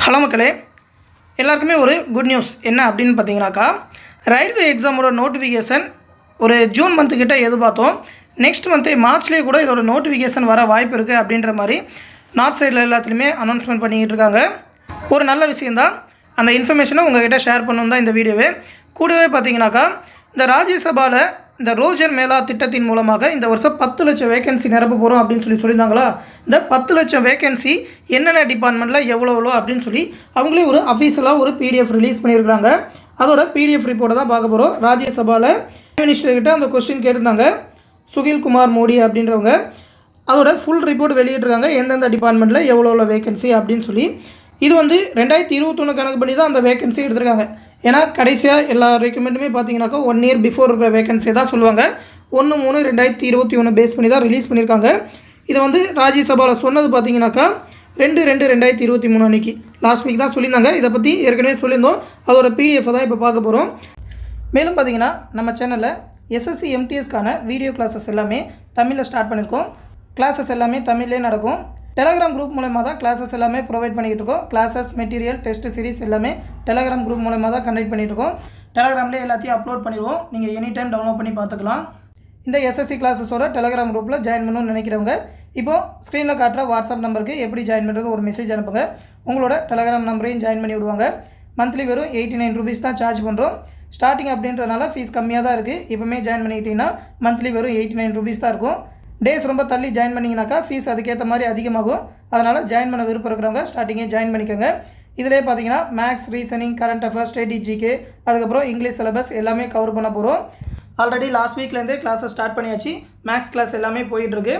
Hello மக்களே, எல்லாருக்குமே ஒரு குட் நியூஸ் என்ன அப்படின்னு பார்த்தீங்கன்னாக்கா, ரயில்வே எக்ஸாமோட நோட்டிஃபிகேஷன் ஒரு ஜூன் மந்த்துக்கிட்ட எதிர்பார்த்தோம். நெக்ஸ்ட் மந்த்து மார்ச்லேயே கூட இதோட நோட்டிஃபிகேஷன் வர வாய்ப்பு இருக்குது அப்படின்ற மாதிரி நார்த் சைடில் எல்லாத்துலேயுமே அனௌன்ஸ்மெண்ட் பண்ணிக்கிட்டு இருக்காங்க. ஒரு நல்ல விஷயந்தான். அந்த இன்ஃபர்மேஷனை உங்கள்கிட்ட ஷேர் பண்ணணும் தான் இந்த வீடியோவே. கூடவே பார்த்தீங்கன்னாக்கா, இந்த ராஜ்யசபாவில் இந்த ரோஜர் மேலா திட்டத்தின் மூலமாக இந்த வருஷம் 10 லட்சம் வேகன்சி நிரப்ப போகிறோம் அப்படின்னு சொல்லியிருந்தாங்களா. இந்த 10 லட்சம் வேகன்சி என்னென்ன டிபார்ட்மெண்ட்டில் எவ்வளோ அப்படின்னு சொல்லி அவங்களே ஒரு அஃபீஷியலாக ஒரு பிடிஎஃப் ரிலீஸ் பண்ணியிருக்காங்க. அதோட பிடிஎஃப் ரிப்போர்ட்டை தான் பார்க்க போகிறோம். ராஜ்யசபாவில் மினிஸ்டர்கிட்ட அந்த கொஸ்டின் கேட்டிருந்தாங்க சுகில்குமார் மோடி அப்படின்றவங்க. அதோட ஃபுல் ரிப்போர்ட் வெளியிட்டிருக்காங்க, எந்தெந்த டிபார்ட்மெண்ட்டில் எவ்வளோ வேகன்சி அப்படின்னு சொல்லி. இது 2021 கணக்கு பண்ணி தான் அந்த வேகன்சி எடுத்திருக்காங்க. ஏன்னா கடைசியாக எல்லா ரெக்ரூட்மெண்ட்டுமே பார்த்தீங்கன்னாக்கா 1 இயர் பிஃபோர் இருக்கிற வேகன்சி தான் சொல்லுவாங்க. 1/3/2021 பேஸ் பண்ணி தான் ரிலீஸ் பண்ணியிருக்காங்க. இது ராஜ்யசபாவில் சொன்னது பார்த்தீங்கன்னாக்கா 2/2/2023 அன்றைக்கி லாஸ்ட் வீக் தான் சொல்லியிருந்தாங்க. இதை பற்றி ஏற்கனவே சொல்லியிருந்தோம். அதோட பிடிஎஃப் தான் இப்போ பார்க்க போகிறோம். மேலும் பார்த்தீங்கன்னா நம்ம சேனலில் எஸ்எஸ்சி எம்டிஎஸ்க்கான வீடியோ கிளாஸஸ் எல்லாமே தமிழில் ஸ்டார்ட் பண்ணியிருக்கோம். கிளாஸஸ் எல்லாமே தமிழ்லேயே நடக்கும். டெலகிராம் குரூப் மூலமாக தான் கிளாஸஸ் எல்லாமே ப்ரொவைட் பண்ணிகிட்டு இருக்கோம். கிளாஸஸ் மெட்டீரியல் டெஸ்ட் சீரிஸ் எல்லாமே டெலகிராம் குரூப் மூலமாக தான் கண்டக்ட் பண்ணிகிட்டு இருக்கோம். டெலகிராம்லேயே எல்லாத்தையும் அப்லோட் பண்ணிடுவோம். நீங்கள் எனி டைம் டவுன்லோட் பண்ணி பார்த்துக்கலாம். இந்த எஸ்எஸ்சி கிளாஸஸோட டெலகிராம் குரூப்பில் ஜாயின் பண்ணணும்னு நினைக்கிறவங்க இப்போது ஸ்க்ரீனில் காட்டுற வாட்ஸ்அப் நம்பருக்கு எப்படி ஜாயின் பண்ணுறது ஒரு மெசேஜ் அனுப்புங்க. உங்களோட டெலகிராம் நம்பரையும் ஜாயின் பண்ணி விடுவாங்க. மந்த்லி வெறும் 89 ரூபீஸ் தான் சார்ஜ் பண்ணுறோம். ஸ்டார்டிங் அப்படின்றனால ஃபீஸ் கம்மியாக தான் இருக்குது. இப்போமே ஜாயின் பண்ணிக்கிட்டிங்கன்னா மந்த்லி வெறும் 89 ரூபீஸ் தான் இருக்கும். டேஸ் ரொம்ப தள்ளி ஜாயின் பண்ணிங்கனாக்கா ஃபீஸ் அதுக்கேற்ற மாதிரி அதிகமாகும். அதனால் ஜாயின் பண்ண விருப்பம் இருக்கிறவங்க ஸ்டார்டிங்கே ஜாயின் பண்ணிக்கோங்க. இதிலே பார்த்தீங்கன்னா மேக்ஸ், ரீசனிங், கரண்ட் அஃபேர்ஸ், ஸ்ட்ராட்டஜிக்கு, அதுக்கப்புறம் இங்கிலீஷ் சிலபஸ் எல்லாமே கவர் பண்ண போகிறோம். ஆல்ரெடி லாஸ்ட் வீக்லேருந்தே கிளாஸை ஸ்டார்ட் பண்ணியாச்சு. மேக்ஸ் கிளாஸ் எல்லாமே போயிட்டுருக்கு.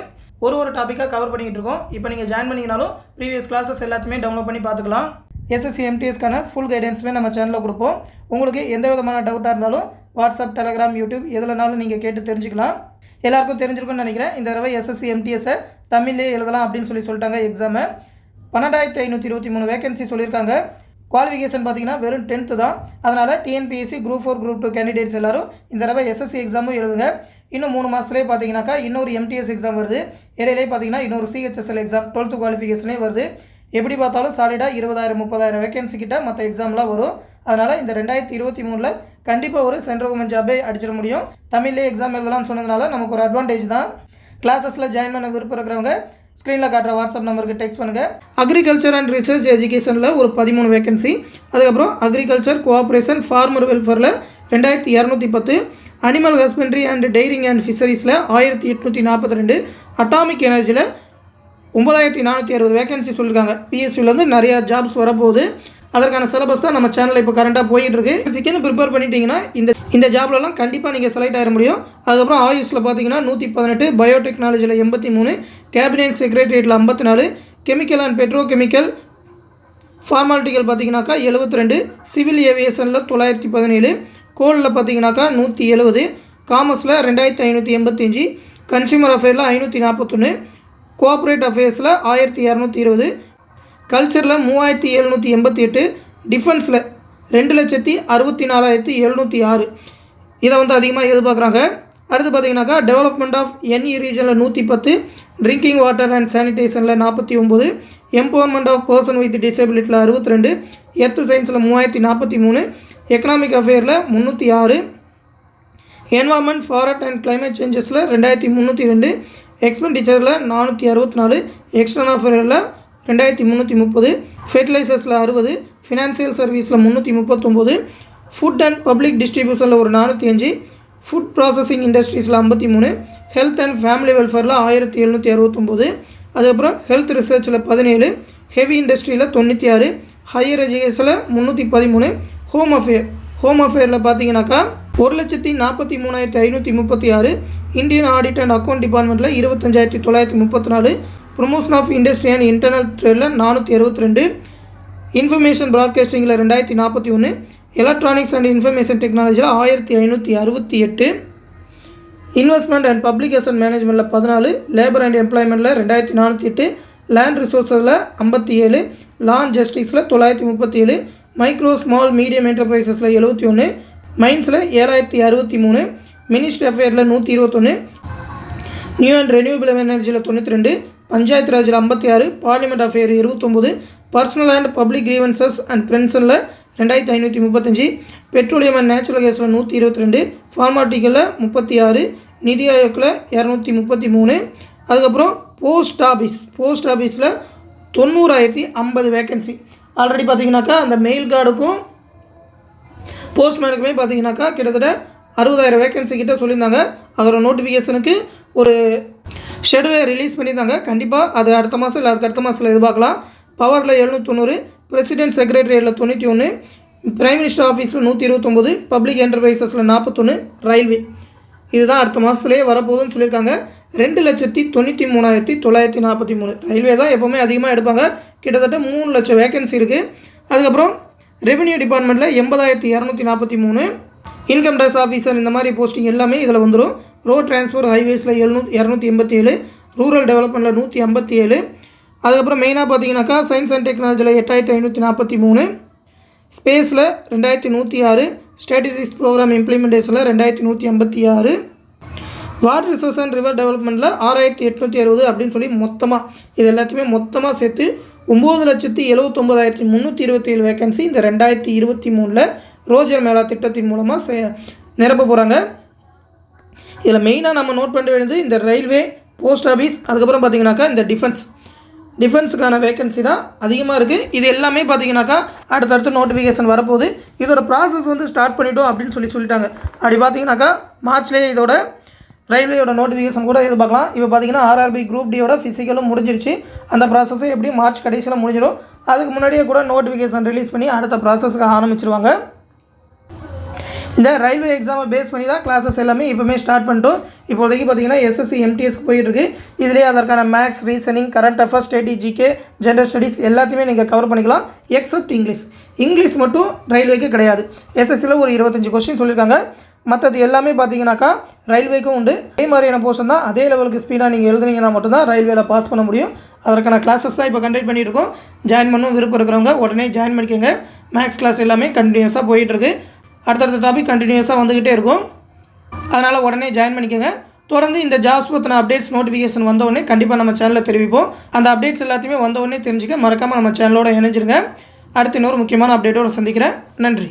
ஒரு டாப்பிக்காக கவர் பண்ணிகிட்டு இருக்கோம். இப்போ நீங்கள் ஜாயின் பண்ணிங்கனாலும் ப்ரீவியஸ் கிளாஸஸ் எல்லாத்தையுமே டவுன்லோட் பண்ணி பார்த்துக்கலாம். எஸ்எஸ்சி எம்டிஎஸ்க்கான ஃபுல் கைடன்ஸுமே நம்ம சேனலில் கொடுப்போம். உங்களுக்கு எந்த விதமான டவுட்டாக இருந்தாலும் வாட்ஸ்அப், டெலகிராம், யூடியூப் எதுலனாலும் நீங்கள் கேட்டு தெரிஞ்சுக்கலாம். எல்லாருக்கும் தெரிஞ்சிருக்கும்னு நினைக்கிறேன். இந்த தடவை எஸ்எஸ்சி எம்டிஎஸ்ஸை தமிழ்லேயே எழுதலாம் அப்படின்னு சொல்லிட்டாங்க. எக்ஸாமு 12523 வேகன்சி சொல்லியிருக்காங்க. குவாலிஃபிகேஷன் பார்த்தீங்கன்னா வெறும் 10th தான். அதனால் டிஎன்பிஎஸ்சி குரூப் 4 குரூப் 2 கேண்டிடேட்ஸ் எல்லாரும் இந்த தடவை எஸ்எஸ்சி எக்ஸாமும் எழுதுங்க. இன்னும் 3 மாதத்துலேயே பார்த்தீங்கன்னாக்கா இன்னொரு எம்டிஎஸ் எக்ஸாம் வருது. இடையிலே பார்த்தீங்கன்னா இன்னொரு சிஹெச்எஸ்எல் எக்ஸாம் 12th குவாலிஃபிகேஷனே வருது. எப்படி பார்த்தாலும் சாலிடாக 20,000-30,000 வேகன்சி கிட்ட மற்ற எக்ஸாம்லாம் வரும். அதனால் இந்த 2023 கண்டிப்பாக ஒரு சென்ட்ரல் கவர்மெண்ட் ஜாபே அடிச்சிட முடியும். தமிழ்லேயே எக்ஸாம் எழுதலாம்னு சொன்னதுனால நமக்கு ஒரு அட்வான்டேஜ் தான். கிளாஸஸில் ஜாயின் பண்ண விருப்பம் இருக்கிறவங்க ஸ்க்ரீனில் காட்டுற வாட்ஸ்அப் நம்பருக்கு டெக்ஸ்ட் பண்ணுங்கள். அக்ரிகல்ச்சர் அண்ட் ரிசர்ச் எஜுகேஷனில் ஒரு 13 வேகன்சி. அதுக்கப்புறம் அக்ரிகல்ச்சர் கோஆப்ரேஷன் ஃபார்மர் வெல்ஃபேரில் 2210, animal husbandry and dairying and ஃபிஷரிஸில் 1842, அட்டாமிக் எனர்ஜியில் 9460 வேகன்சி சொல்லியிருக்காங்க. பிஎஸ்சிலேருந்து நிறையா ஜாப்ஸ் வரப்போகுது. அதற்கான சிலபஸ் தான் நம்ம சேனலில் இப்போ கரண்ட்டாக போயிட்டுருக்கு. சிக்கன் ப்ரிப்பேர் பண்ணிட்டீங்கன்னா இந்த ஜாப்லலாம் கண்டிப்பாக நீங்கள் செலக்ட் ஆகிட முடியும். அதுக்கப்புறம் ஆயுஷில் பார்த்தீங்கன்னா 118, பயோடெக்னாலஜியில் 83, கேபினெட் செக்ரட்டரியேட்டில் 54, கெமிக்கல் அண்ட் பெட்ரோ கெமிக்கல் ஃபார்மாலிட்டிகள் பார்த்தீங்கன்னாக்கா 72, சிவில் ஏவியேஷனில் 917, கோலில் பார்த்தீங்கன்னாக்கா 170, காமர்ஸில் 2585, கன்சியூமர் அஃபேரில் 541, கோஆப்ரேட் அஃபேர்ஸில் 1220, கல்ச்சரில் 3788, டிஃபென்ஸில் 2,64,706. இதை அதிகமாக எதிர்பார்க்குறாங்க. அடுத்து பார்த்தீங்கன்னாக்கா டெவலப்மெண்ட் ஆஃப் என்இ ரீஜனில் 110, ட்ரிங்கிங் வாட்டர் அண்ட் சானிடேஷனில் 49, எம்பவர்மெண்ட் ஆஃப் பர்சன் வித் டிசபிலிட்டியில் 62, எர்த் சயின்ஸில் 3043, எக்கனாமிக் அஃபேரில் 306, என்வாரன்மெண்ட், ஃபாரஸ்ட் அண்ட் கிளைமேட் சேஞ்சஸில் 2302, எக்ஸ்பெண்டிச்சரில் 464, எக்ஸ்டர்னல் அஃபேரில் 2330, ஃபெர்டிலைசர்ஸில் 60, ஃபினான்சியல் சர்வீஸில் 339, ஃபுட் அண்ட் பப்ளிக் டிஸ்ட்ரிபியூஷனில் ஒரு 405, ஃபுட் ப்ராசஸிங் இண்டஸ்ட்ரீஸில் 53, ஹெல்த் அண்ட் ஃபேமிலி வெல்ஃபேரில் 1769, அதுக்கப்புறம் ஹெல்த் ரிசர்ச்சில் 17, ஹெவி இண்டஸ்ட்ரியில் 96, ஹையர் எஜுகேஷனில் 313, ஹோம் அஃபேரில் பார்த்தீங்கன்னாக்கா 1,43,536, இந்தியன் ஆடிட் அண்ட் அக்கௌண்ட் டிபார்ட்மெண்ட்டில் 25,934, promotion of industry and internal ட்ரேடில் 462, இன்ஃபர்மேஷன் ப்ராட்காஸ்டிங்கில் 2041, எலக்ட்ரானிக்ஸ் அண்ட் இன்ஃபர்மேஷன் டெக்னாலஜியில் 1568, இன்வெஸ்ட்மெண்ட் அண்ட் பப்ளிக் அசட் மேனேஜ்மெண்ட்டில் 14, லேபர் அண்ட் எம்ப்ளாய்மெண்ட்டில் 2408, லேண்ட் ரிசோர்ஸில் 57, லா அண்ட் ஜஸ்டிஸில் 937, மைக்ரோ ஸ்மால் மீடியம் என்டர்பிரைசஸில் 71, மைன்ஸில் 7063, மினிஸ்ட்ரி அஃபேரில் 121, நியூ அண்ட் ரெனியூபிள் எனர்ஜியில் 92, பஞ்சாயத்து ராஜில் 56, parliament affair 29, personnel and public grievances and பென்ஷனில் 2535, பெட்ரோலியம் அண்ட் நேச்சுரல் கேஸில் 122, ஃபார்மாட்டிக்கலில் 36, நிதி ஆயோக்கில் 233, அதுக்கப்புறம் போஸ்ட் ஆஃபீஸில் 90,050 வேக்கன்சி. ஆல்ரெடி பார்த்தீங்கன்னாக்கா அந்த மெயில் கார்டுக்கும் போஸ்ட்மேனுக்குமே பார்த்தீங்கன்னாக்கா கிட்டத்தட்ட 60,000 வேக்கன்சி கிட்ட சொல்லியிருந்தாங்க. அதோட நோட்டிஃபிகேஷனுக்கு ஒரு ஷெடியூலை ரிலீஸ் பண்ணியிருந்தாங்க. கண்டிப்பாக அது அடுத்த மாதம் இல்லை அதுக்கு அடுத்த மாதத்தில் எதிர்பார்க்கலாம். பவரில் 790, பிரசிடென்ட் செக்ரட்டரியேட்டில் 91, பிரைம் மினிஸ்டர் ஆஃபீஸில் 129, பப்ளிக் என்டர்பிரைசஸில் 41, ரயில்வே இதுதான் அடுத்த மாதத்துலேயே வரப்போகுதுன்னு சொல்லியிருக்காங்க. 2,93,943. ரயில்வே தான் எப்போவுமே அதிகமாக எடுப்பாங்க. கிட்டத்தட்ட 3 லட்சம் வேக்கன்சி இருக்குது. அதுக்கப்புறம் ரெவென்யூ டிபார்ட்மெண்ட்டில் 80,243, இன்கம் டேக்ஸ் ஆஃபீஸர் இந்த மாதிரி போஸ்டிங் எல்லாமே இதில் வந்துடும். ரோட் டிரான்ஸ்போர்ட் ஹைவேஸில் 287, ரூரல் டெவலப்மெண்ட்டில் 157, அதுக்கப்புறம் மெயினாக பார்த்தீங்கன்னாக்கா சயின்ஸ் அண்ட் டெக்னாலஜியில் 8,543, ஸ்பேஸில் 2,106, ஸ்ட்ராட்டஜிக்ஸ் ப்ரோக்ராம் இம்ப்ளிமெண்டேஷனில் 2,156, வாட்டர் ரிசோர்ஸ் அண்ட் ரிவர் டெவலப்மெண்ட்டில் 6,860 அப்படின்னு சொல்லி மொத்தமாக இது எல்லாத்தையுமே மொத்தமாக சேர்த்து 9,79,327 வேக்கன்சி இந்த 2023 ரோஜர் மேளா திட்டத்தின் மூலமாக நிரப்ப போகிறாங்க. இதில் மெயினாக நம்ம நோட் பண்ண வேண்டியது இந்த ரயில்வே, போஸ்ட் ஆஃபீஸ், அதுக்கப்புறம் பார்த்தீங்கன்னாக்கா இந்த டிஃபென்ஸுக்கான வேக்கன்சி தான் அதிகமாக இருக்குது. இது எல்லாமே பார்த்தீங்கன்னாக்கா அடுத்தடுத்து நோட்டிஃபிகேஷன் வரப்போகுது. இதோட ப்ராசஸ் வந்து ஸ்டார்ட் பண்ணிட்டோம் அப்படின்னு சொல்லிட்டாங்க. அப்படி பார்த்தீங்கன்னாக்கா மார்ச்லேயே இதோட ரயில்வேயோட நோட்டிஃபிகேஷன் கூட எதிர்பார்க்கலாம். இப்போ பார்த்தீங்கன்னா ஆர்ஆர்பி குரூப் டியோட ஃபிசிக்கலும் முடிஞ்சிருச்சு. அந்த ப்ராசஸும் எப்படியும் மார்ச் கடைசியில் முடிஞ்சிடும். அதுக்கு முன்னாடியே கூட நோட்டிஃபிகேஷன் ரிலீஸ் பண்ணி அடுத்த ப்ராசஸ்க்கு ஆரம்பிச்சிருவாங்க. இந்த ரயில்வே எக்ஸாமை பேஸ் பண்ணி தான் கிளாஸஸ் எல்லாமே இப்போமே ஸ்டார்ட் பண்ணிட்டோம். இப்போதைக்கு பார்த்தீங்கன்னா எஸ்எஸ்சி எம்டிஎஸ்க்கு போயிட்டுருக்கு. இதிலே அதற்கான மேக்ஸ், ரீசனிங், கரண்ட் அஃபேர்ஸ், ஸ்ட்ராட்டஜிக்கு, ஜென்ரல் ஸ்டடீஸ் எல்லாத்தையுமே நீங்கள் கவர் பண்ணிக்கலாம். எக்ஸப்ட் இங்கிலீஷ் மட்டும் ரயில்வேக்கு கிடையாது. எஸ்எஸ்சியில் ஒரு 25 கொஸ்டின் சொல்லியிருக்காங்க. மற்றது எல்லாமே பார்த்தீங்கன்னாக்கா ரயில்வேக்கும் உண்டு. அதே மாதிரியான போர்ஷன் தான். அதே லெவலுக்கு ஸ்பீடாக நீங்கள் எழுதுனீங்கன்னா மட்டும்தான் ரயில்வேல பாஸ் பண்ண முடியும். அதற்கான கிளாஸஸ் தான் இப்போ கண்டக்ட் பண்ணிகிட்டு இருக்கோம். ஜாயின் பண்ணணும் விருப்பம் இருக்கிறவங்க உடனே ஜாயின் பண்ணிக்கோங்க. மேக்ஸ் கிளாஸ் எல்லாமே கண்டினியூஸாக போயிட்டுருக்கு. அடுத்தடுத்த டாபிக் கண்டினியூஸாக வந்துக்கிட்டே இருக்கும். அதனால் உடனே ஜாயின் பண்ணிக்கோங்க. தொடர்ந்து இந்த ஜாப்ஸ் பற்றின அப்டேட்ஸ் நோட்டிஃபிகேஷன் வந்தவுடனே கண்டிப்பாக நம்ம சேனலில் தெரிவிப்போம். அந்த அப்டேட்ஸ் எல்லாத்தையுமே வந்தவுடனே தெரிஞ்சுக்க மறக்காமல் நம்ம சேனலோட இணைஞ்சிருங்க. அடுத்து இன்னொரு முக்கியமான அப்டேட்டோடு சந்திக்கிறேன். நன்றி.